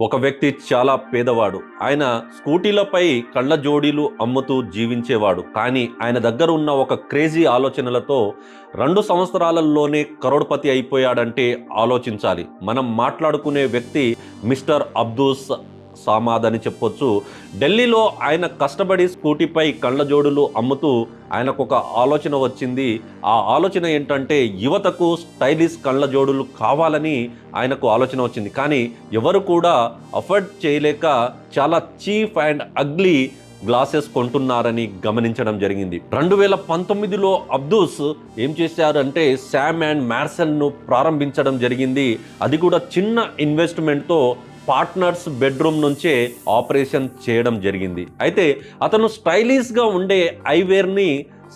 ఒక వ్యక్తి చాలా పేదవాడు. ఆయన స్కూటీలపై కళ్ళ జోడీలు అమ్ముతూ జీవించేవాడు. కానీ ఆయన దగ్గర ఉన్న ఒక క్రేజీ ఆలోచనలతో 2 సంవత్సరాలలోనే కరోడ్పతి అయిపోయాడంటే ఆలోచించాలి. మనం మాట్లాడుకునే వ్యక్తి మిస్టర్ అబ్దూస్ సామాద్ అని చెప్పొచ్చు. ఢిల్లీలో ఆయన కష్టపడి స్కూటీపై కళ్ళజోడులు అమ్ముతూ ఆయనకు ఒక ఆలోచన వచ్చింది. ఆ ఆలోచన ఏంటంటే యువతకు స్టైలిష్ కళ్ళజోడులు కావాలని ఆయనకు ఆలోచన వచ్చింది. కానీ ఎవరు కూడా అఫోర్డ్ చేయలేక చాలా చీప్ అండ్ అగ్లీ గ్లాసెస్ కొంటున్నారని గమనించడం జరిగింది. 2019లో అబ్దూస్ ఏం చేశారంటే శామ్ అండ్ మ్యార్సన్ను ప్రారంభించడం జరిగింది. అది కూడా చిన్న ఇన్వెస్ట్మెంట్తో పార్ట్నర్స్ బెడ్రూమ్ నుంచే ఆపరేషన్ చేయడం జరిగింది. అయితే అతను స్టైలిష్గా ఉండే ఐవేర్ని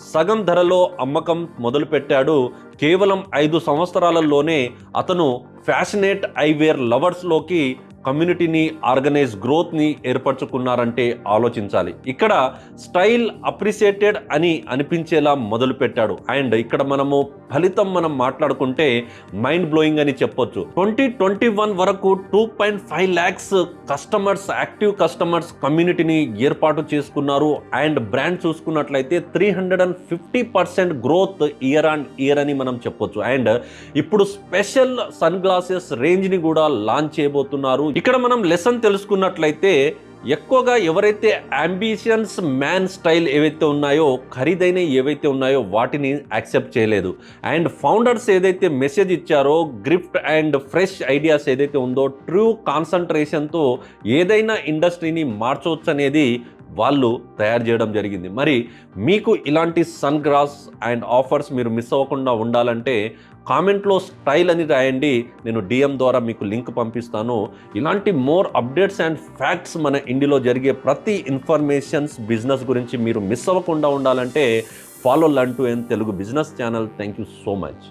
సగం ధరలో అమ్మకం మొదలుపెట్టాడు. కేవలం 5 సంవత్సరాలలోనే అతను ఫ్యాషనేట్ ఐవేర్ లవర్స్లోకి కమ్యూనిటీని ఆర్గనైజ్ గ్రోత్ని ఏర్పరచుకున్నారంటే ఆలోచించాలి. ఇక్కడ స్టైల్ అప్రిషియేటెడ్ అని అనిపించేలా మొదలుపెట్టాడు. అండ్ ఇక్కడ ఫలితం మనం మాట్లాడుకుంటే మైండ్ బ్లోయింగ్ అని చెప్పొచ్చు. 2021 వరకు 2.5 lakhs కస్టమర్స్, యాక్టివ్ కస్టమర్స్ కమ్యూనిటీని ఏర్పాటు చేసుకున్నారు. అండ్ బ్రాండ్ చూసుకున్నట్లయితే 350% గ్రోత్ ఇయర్ ఆన్ ఇయర్ అని మనం చెప్పొచ్చు. అండ్ ఇప్పుడు స్పెషల్ సన్ గ్లాసెస్ రేంజ్ని కూడా లాంచ్ చేయబోతున్నారు. ఇక్కడ మనం లెసన్ తెలుసుకున్నట్లయితే ఎక్కువగా ఎవరైతే అంబిషన్స్ మ్యాన్ స్టైల్ ఏవైతే ఉన్నాయో, ఖరీదైన ఏవైతే ఉన్నాయో వాటిని యాక్సెప్ట్ చేయలేదు. అండ్ ఫౌండర్స్ ఏదైతే మెసేజ్ ఇచ్చారో, గ్రిఫ్ట్ అండ్ ఫ్రెష్ ఐడియాస్ ఏదైతే ఉందో, ట్రూ కాన్సన్ట్రేషన్తో ఏదైనా ఇండస్ట్రీని మార్చవచ్చు అనేది వాళ్ళు తయారు చేయడం జరిగింది. మరి మీకు ఇలాంటి సన్ గ్లాస్ అండ్ ఆఫర్స్ మీరు మిస్ అవ్వకుండా ఉండాలంటే కామెంట్లో స్టైల్ అని రాయండి. నేను డిఎం ద్వారా మీకు లింక్ పంపిస్తాను. ఇలాంటి మోర్ అప్డేట్స్ అండ్ ఫ్యాక్ట్స్ మన ఇండియాలో జరిగే ప్రతి ఇన్ఫర్మేషన్స్ బిజినెస్ గురించి మీరు మిస్ అవ్వకుండా ఉండాలంటే follow learn to earn Telugu business channel. Thank you so much.